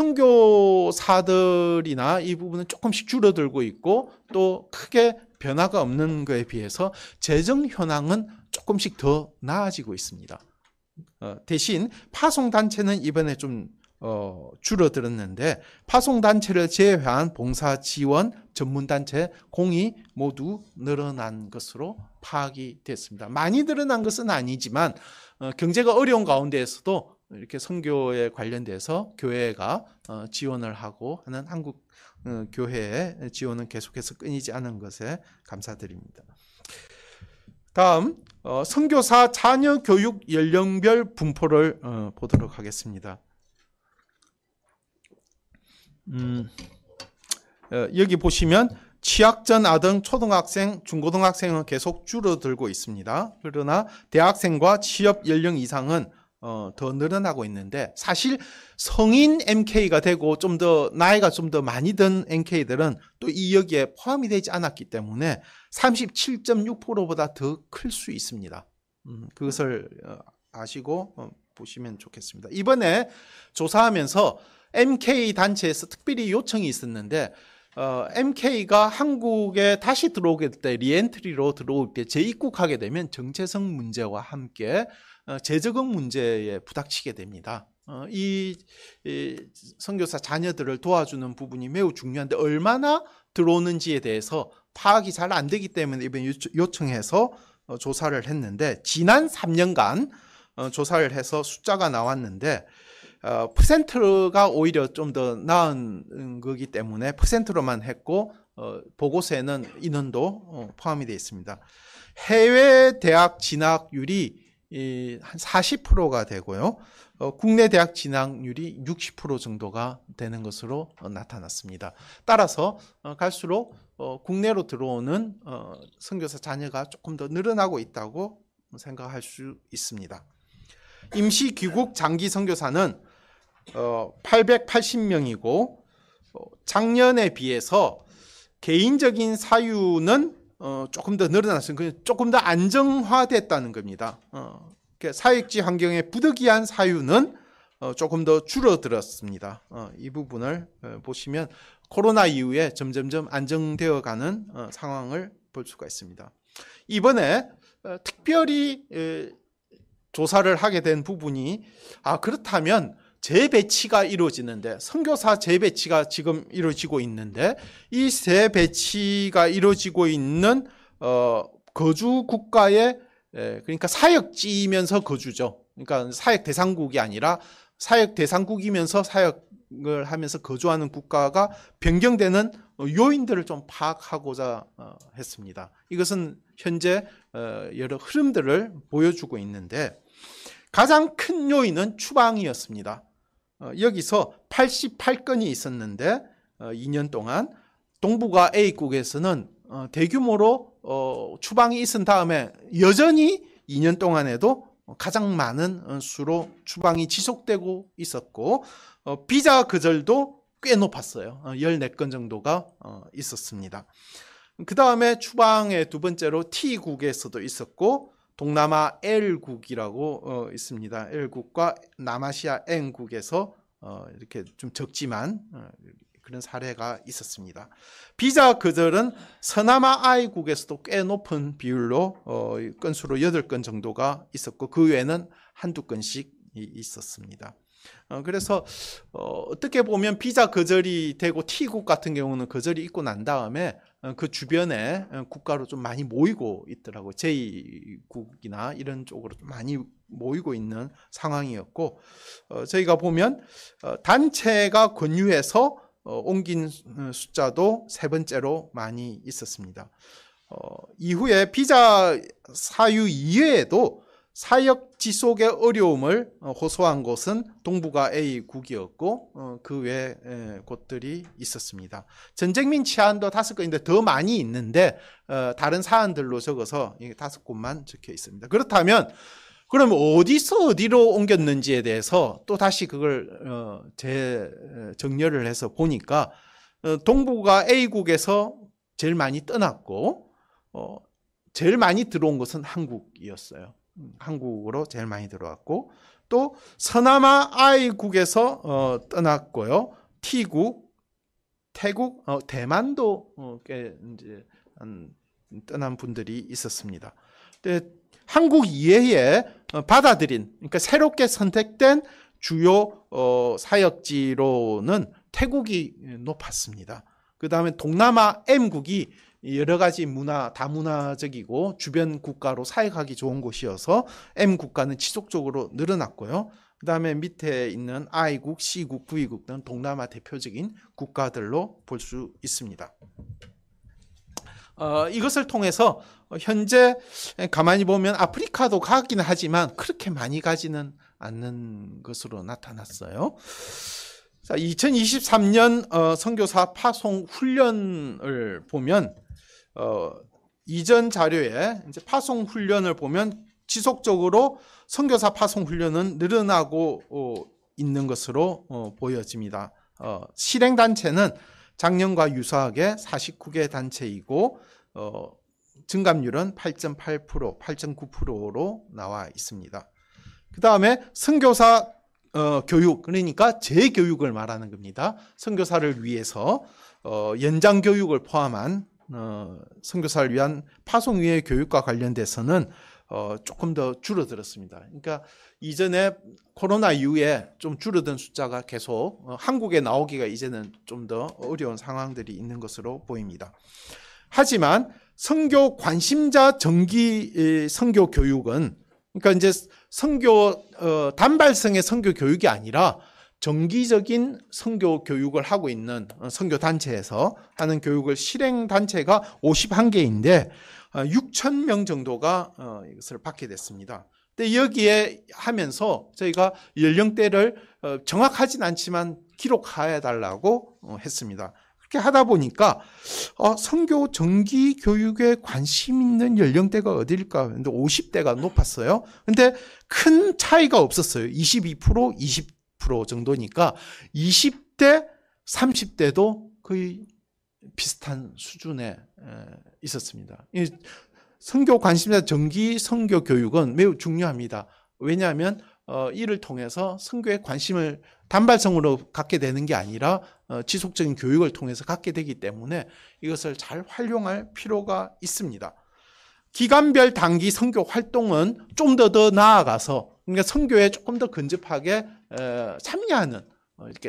[SPEAKER 4] 선교사들이나 이 부분은 조금씩 줄어들고 있고 또 크게 변화가 없는 것에 비해서 재정 현황은 조금씩 더 나아지고 있습니다. 대신 파송단체는 이번에 좀 줄어들었는데 파송단체를 제외한 봉사지원 전문단체 공이 모두 늘어난 것으로 파악이 됐습니다. 많이 늘어난 것은 아니지만 경제가 어려운 가운데에서도 이렇게 선교에 관련돼서 교회가 지원을 하고 하는 한국 교회의 지원은 계속해서 끊이지 않은 것에 감사드립니다. 다음 선교사 자녀 교육 연령별 분포를 보도록 하겠습니다. 여기 보시면 취학전 아동, 초등학생, 중고등학생은 계속 줄어들고 있습니다. 그러나 대학생과 취업 연령 이상은 더 늘어나고 있는데, 사실 성인 MK가 되고 좀 더 나이가 좀 더 많이 든 MK들은 또 이 여기에 포함이 되지 않았기 때문에 37.6%보다 더 클 수 있습니다. 그것을 아시고 보시면 좋겠습니다. 이번에 조사하면서 MK 단체에서 특별히 요청이 있었는데, MK가 한국에 다시 들어오게 될 때, 리엔트리로 들어올 때 재입국하게 되면 정체성 문제와 함께 재적응 문제에 부닥치게 됩니다. 이 선교사 자녀들을 도와주는 부분이 매우 중요한데, 얼마나 들어오는지에 대해서 파악이 잘 안 되기 때문에 이번 요청해서 조사를 했는데, 지난 3년간 조사를 해서 숫자가 나왔는데, 퍼센트가 오히려 좀 더 나은 거기 때문에 퍼센트로만 했고, 보고서에는 인원도 포함이 되어 있습니다. 해외 대학 진학률이 한 40%가 되고요. 국내 대학 진학률이 60% 정도가 되는 것으로 나타났습니다. 따라서 갈수록 국내로 들어오는 선교사 자녀가 조금 더 늘어나고 있다고 생각할 수 있습니다. 임시 귀국 장기 선교사는 880명이고 작년에 비해서 개인적인 사유는 조금 더 늘어났어요. 조금 더 안정화됐다는 겁니다. 사역지 환경에 부득이한 사유는 조금 더 줄어들었습니다. 이 부분을 보시면 코로나 이후에 점점점 안정되어가는 상황을 볼 수가 있습니다. 이번에 특별히 조사를 하게 된 부분이, 그렇다면 재배치가 이루어지는데, 선교사 재배치가 지금 이루어지고 있는데, 이 재배치가 이루어지고 있는 거주 국가의, 그러니까 사역지이면서 거주죠. 그러니까 사역 대상국이 아니라 사역 대상국이면서 사역을 하면서 거주하는 국가가 변경되는 요인들을 좀 파악하고자 했습니다. 이것은 현재 여러 흐름들을 보여주고 있는데, 가장 큰 요인은 추방이었습니다. 여기서 88건이 있었는데 2년 동안 동북아 A국에서는 대규모로 추방이 있은 다음에 여전히 2년 동안에도 가장 많은 수로 추방이 지속되고 있었고, 비자 거절도 꽤 높았어요. 14건 정도가 있었습니다. 그 다음에 추방의 두 번째로 T국에서도 있었고, 동남아 L국이라고 있습니다. L국과 남아시아 N국에서 이렇게 좀 적지만 그런 사례가 있었습니다. 비자 거절은 서남아 I국에서도 꽤 높은 비율로 건수로 8건 정도가 있었고, 그 외에는 한두 건씩 있었습니다. 그래서 어떻게 보면 비자 거절이 되고 T국 같은 경우는 거절이 있고 난 다음에 그 주변에 국가로 좀 많이 모이고 있더라고요. 제2국이나 이런 쪽으로 좀 많이 모이고 있는 상황이었고, 저희가 보면 단체가 권유해서 옮긴 숫자도 세 번째로 많이 있었습니다. 이후에 비자 사유 이외에도 사역 지속의 어려움을 호소한 곳은 동북아 A국이었고, 그 외 곳들이 있었습니다. 전쟁민 치안도 5건인데 더 많이 있는데 다른 사안들로 적어서 5곳만 적혀 있습니다. 그렇다면 그럼 어디서 어디로 옮겼는지에 대해서 또 다시 그걸 재정렬을 해서 보니까 동북아 A국에서 제일 많이 떠났고, 제일 많이 들어온 것은 한국이었어요. 한국으로 제일 많이 들어왔고, 또 서남아 I국에서 떠났고요. T국, 태국, 대만도 꽤 이제 떠난 분들이 있었습니다. 근데 한국 이외에 받아들인, 그러니까 새롭게 선택된 주요 사역지로는 태국이 높았습니다. 그 다음에 동남아 M국이 여러 가지 다문화적이고 주변 국가로 사역하기 좋은 곳이어서 M 국가는 지속적으로 늘어났고요. 그다음에 밑에 있는 I국, C국, V국 등 동남아 대표적인 국가들로 볼 수 있습니다. 이것을 통해서 현재 가만히 보면 아프리카도 가긴 하지만 그렇게 많이 가지는 않는 것으로 나타났어요. 자, 2023년 선교사 파송 훈련을 보면 이전 자료에 이제 파송 훈련을 보면 지속적으로 선교사 파송 훈련은 늘어나고 있는 것으로 보여집니다. 실행 단체는 작년과 유사하게 49개 단체이고 증감률은 8.8%, 8.9%로 나와 있습니다. 그 다음에 선교사 교육, 그러니까 재교육을 말하는 겁니다. 선교사를 위해서 연장 교육을 포함한 선교사를 위한 파송위의 교육과 관련돼서는 조금 더 줄어들었습니다. 그러니까 이전에 코로나 이후에 좀 줄어든 숫자가 계속 한국에 나오기가 이제는 좀 더 어려운 상황들이 있는 것으로 보입니다. 하지만 선교 관심자 정기 선교 교육은, 그러니까 이제 선교 단발성의 선교 교육이 아니라 정기적인 선교 교육을 하고 있는 선교 단체에서 하는 교육을 실행 단체가 51개인데 6,000명 정도가 이것을 받게 됐습니다. 근데 여기에 하면서 저희가 연령대를 정확하진 않지만 기록해 달라고 했습니다. 그렇게 하다 보니까 선교 정기 교육에 관심 있는 연령대가 어디일까? 근데 50대가 높았어요. 근데 큰 차이가 없었어요. 22%, 20% 정도니까 20대, 30대도 거의 비슷한 수준에 있었습니다. 선교 관심자 정기 선교 교육은 매우 중요합니다. 왜냐하면 이를 통해서 선교에 관심을 단발성으로 갖게 되는 게 아니라 지속적인 교육을 통해서 갖게 되기 때문에 이것을 잘 활용할 필요가 있습니다. 기간별 단기 선교 활동은 좀 더 나아가서, 그러니까 선교에 조금 더 근접하게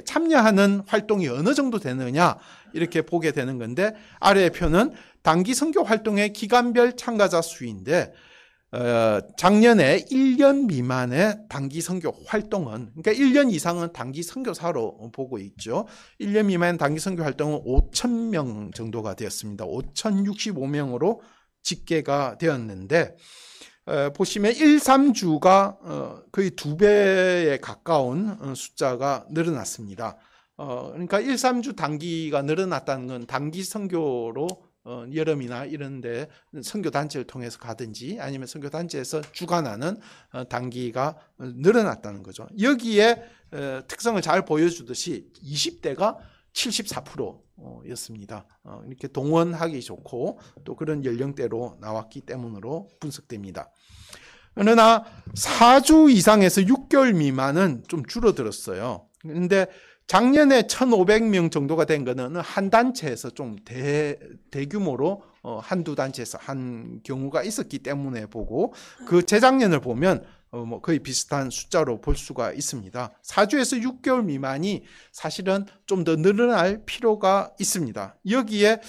[SPEAKER 4] 참여하는 활동이 어느 정도 되느냐 이렇게 보게 되는 건데, 아래의 표는 단기 선교 활동의 기간별 참가자 수인데 작년에 1년 미만의 단기 선교 활동은, 그러니까 1년 이상은 단기 선교사로 보고 있죠. 1년 미만의 단기 선교 활동은 5,000명 정도가 되었습니다. 5,065명으로 집계가 되었는데 보시면 1, 3주가 거의 2배에 가까운 숫자가 늘어났습니다. 그러니까 1, 3주 단기가 늘어났다는 건 단기 선교로 여름이나 이런 데 선교단체를 통해서 가든지 아니면 선교단체에서 주관하는 단기가 늘어났다는 거죠. 여기에 특성을 잘 보여주듯이 20대가 74%였습니다. 이렇게 동원하기 좋고 또 그런 연령대로 나왔기 때문으로 분석됩니다. 그러나 4주 이상에서 6개월 미만은 좀 줄어들었어요. 그런데 작년에 1,500명 정도가 된 거는 한 단체에서 좀 대규모로 한두 단체에서 한 경우가 있었기 때문에 보고, 그 재작년을 보면 거의 비슷한 숫자로 볼 수가 있습니다. 4주에서 6개월 미만이 사실은 좀 더 늘어날 필요가 있습니다. 여기에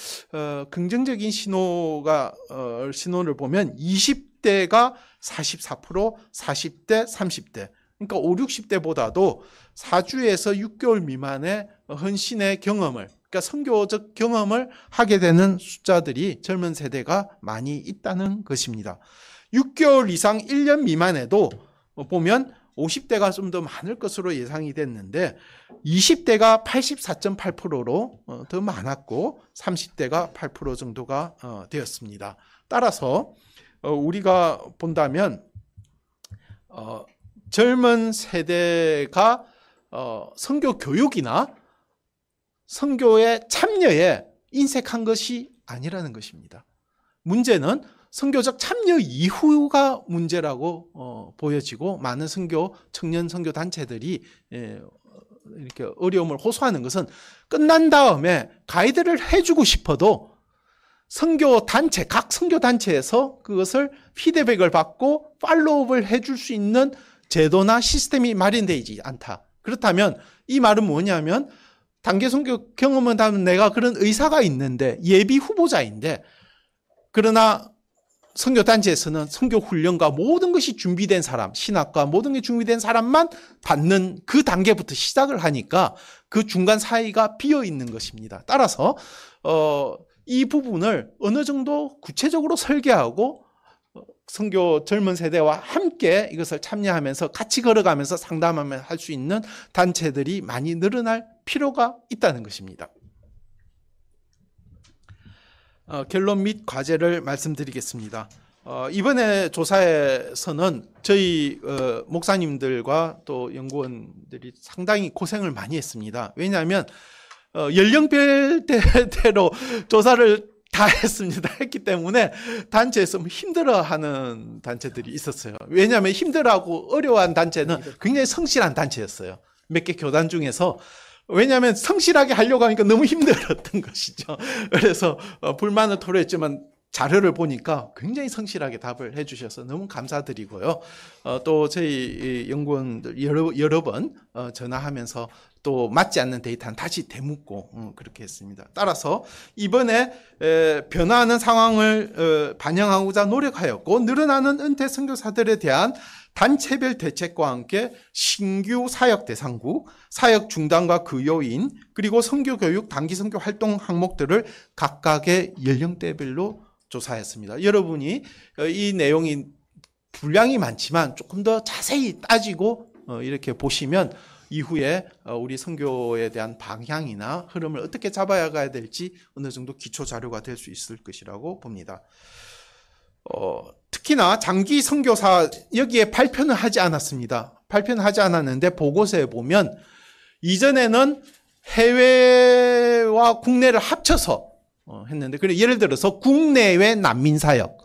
[SPEAKER 4] 긍정적인 신호를 보면 20대가 44%, 40대, 30대. 그러니까 5, 60대보다도 4주에서 6개월 미만의 헌신의 경험을, 그러니까 선교적 경험을 하게 되는 숫자들이 젊은 세대가 많이 있다는 것입니다. 6개월 이상 1년 미만에도 보면 50대가 좀 더 많을 것으로 예상이 됐는데 20대가 84.8%로 더 많았고 30대가 8% 정도가 되었습니다. 따라서 우리가 본다면 젊은 세대가 선교 교육이나 선교의 참여에 인색한 것이 아니라는 것입니다. 문제는 선교적 참여 이후가 문제라고 보여지고, 많은 청년 선교 단체들이 이렇게 어려움을 호소하는 것은 끝난 다음에 가이드를 해주고 싶어도 각 선교 단체에서 그것을 피드백을 받고 팔로우업을 해줄 수 있는 제도나 시스템이 마련되지 않다. 그렇다면 이 말은 뭐냐면, 단기 선교 경험은 내가 그런 의사가 있는데, 예비 후보자인데, 그러나 선교단체에서는 선교 훈련과 모든 것이 준비된 사람, 신학과 모든 게 준비된 사람만 받는 그 단계부터 시작을 하니까 그 중간 사이가 비어 있는 것입니다. 따라서 이 부분을 어느 정도 구체적으로 설계하고 선교 젊은 세대와 함께 이것을 참여하면서 같이 걸어가면서 상담하며 할 수 있는 단체들이 많이 늘어날 필요가 있다는 것입니다. 결론 및 과제를 말씀드리겠습니다. 이번에 조사에서는 저희 목사님들과 또 연구원들이 상당히 고생을 많이 했습니다. 왜냐하면 연령대로 조사를 다 했기 때문에 단체에서 힘들어하는 단체들이 있었어요. 왜냐하면 힘들어하고 어려워한 단체는 굉장히 성실한 단체였어요. 몇 개 교단 중에서. 왜냐하면 성실하게 하려고 하니까 너무 힘들었던 것이죠. 그래서 불만을 토로했지만 자료를 보니까 굉장히 성실하게 답을 해주셔서 너무 감사드리고요. 또 저희 연구원들 여러 번 전화하면서 또 맞지 않는 데이터는 다시 되묻고 그렇게 했습니다. 따라서 이번에 변화하는 상황을 반영하고자 노력하였고 늘어나는 은퇴 선교사들에 대한 단체별 대책과 함께 신규 사역 대상국, 사역 중단과 그 요인, 그리고 선교교육, 단기선교 활동 항목들을 각각의 연령대별로 조사했습니다. 여러분이 이 내용이 분량이 많지만 조금 더 자세히 따지고 이렇게 보시면 이후에 우리 선교에 대한 방향이나 흐름을 어떻게 잡아야 가야 될지 어느 정도 기초 자료가 될 수 있을 것이라고 봅니다. 특히나 장기 선교사 여기에 발표는 하지 않았습니다. 발표는 하지 않았는데 보고서에 보면 이전에는 해외와 국내를 합쳐서 했는데, 그래 예를 들어서 국내외 난민 사역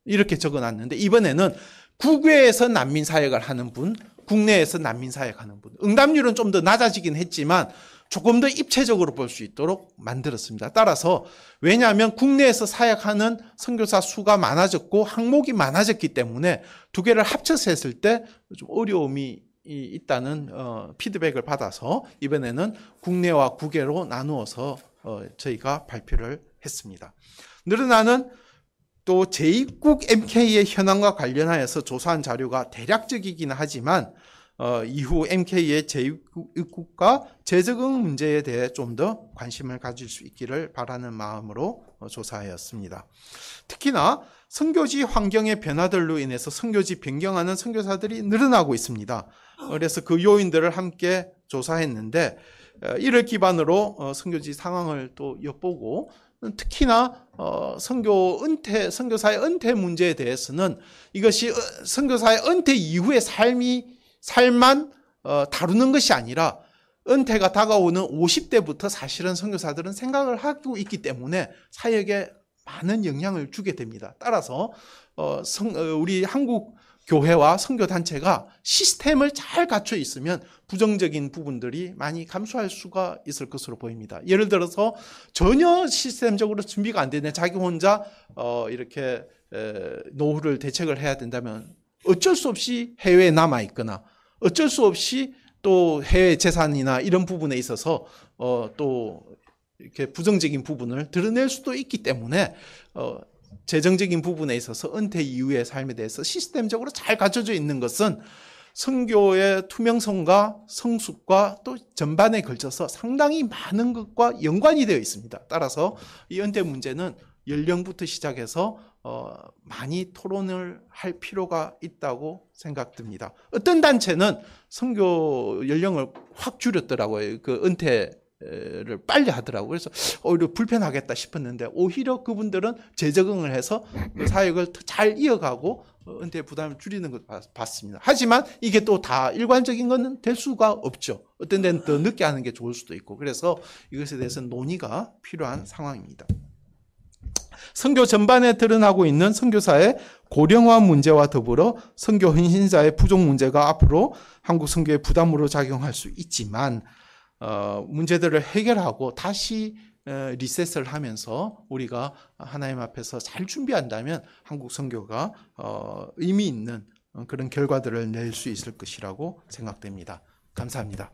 [SPEAKER 4] 이렇게 적어놨는데 이번에는 국외에서 난민 사역을 하는 분, 국내에서 난민 사역하는 분. 응답률은 좀 더 낮아지긴 했지만 조금 더 입체적으로 볼 수 있도록 만들었습니다. 따라서 왜냐하면 국내에서 사역하는 선교사 수가 많아졌고 항목이 많아졌기 때문에 두 개를 합쳐서 했을 때 좀 어려움이 있다는 피드백을 받아서 이번에는 국내와 국외로 나누어서 저희가 발표를 했습니다. 늘어나는 또 제2국 MK의 현황과 관련하여서 조사한 자료가 대략적이긴 하지만 이후 MK의 제2국가 재적응 문제에 대해 좀 더 관심을 가질 수 있기를 바라는 마음으로 조사하였습니다. 특히나 선교지 환경의 변화들로 인해서 선교지 변경하는 선교사들이 늘어나고 있습니다. 그래서 그 요인들을 함께 조사했는데 이를 기반으로 선교지 상황을 또 엿보고 특히나 선교사의 은퇴 문제에 대해서는 이것이 선교사의 은퇴 이후의 삶만 다루는 것이 아니라 은퇴가 다가오는 50대부터 사실은 선교사들은 생각을 하고 있기 때문에 사역에 많은 영향을 주게 됩니다. 따라서 우리 한국 교회와 선교단체가 시스템을 잘 갖춰 있으면 부정적인 부분들이 많이 감소할 수가 있을 것으로 보입니다. 예를 들어서 전혀 시스템적으로 준비가 안 되는 자기 혼자 이렇게 노후를 대책을 해야 된다면 어쩔 수 없이 해외에 남아 있거나 어쩔 수 없이 또 해외 재산이나 이런 부분에 있어서 또 이렇게 부정적인 부분을 드러낼 수도 있기 때문에 재정적인 부분에 있어서 은퇴 이후의 삶에 대해서 시스템적으로 잘 갖춰져 있는 것은 선교의 투명성과 성숙과 또 전반에 걸쳐서 상당히 많은 것과 연관이 되어 있습니다. 따라서 이 은퇴 문제는 연령부터 시작해서 많이 토론을 할 필요가 있다고 생각됩니다. 어떤 단체는 선교 연령을 확 줄였더라고요. 그 은퇴를 빨리 하더라고요. 그래서 오히려 불편하겠다 싶었는데 오히려 그분들은 재적응을 해서 그 사역을 잘 이어가고 은퇴 부담을 줄이는 걸 봤습니다. 하지만 이게 또 다 일관적인 건 될 수가 없죠. 어떤 데는 더 늦게 하는 게 좋을 수도 있고, 그래서 이것에 대해서는 논의가 필요한 상황입니다. 선교 전반에 드러나고 있는 선교사의 고령화 문제와 더불어 선교 헌신자의 부족 문제가 앞으로 한국 선교의 부담으로 작용할 수 있지만 문제들을 해결하고 다시 리셋을 하면서 우리가 하나님 앞에서 잘 준비한다면 한국 선교가 의미 있는 그런 결과들을 낼 수 있을 것이라고 생각됩니다. 감사합니다.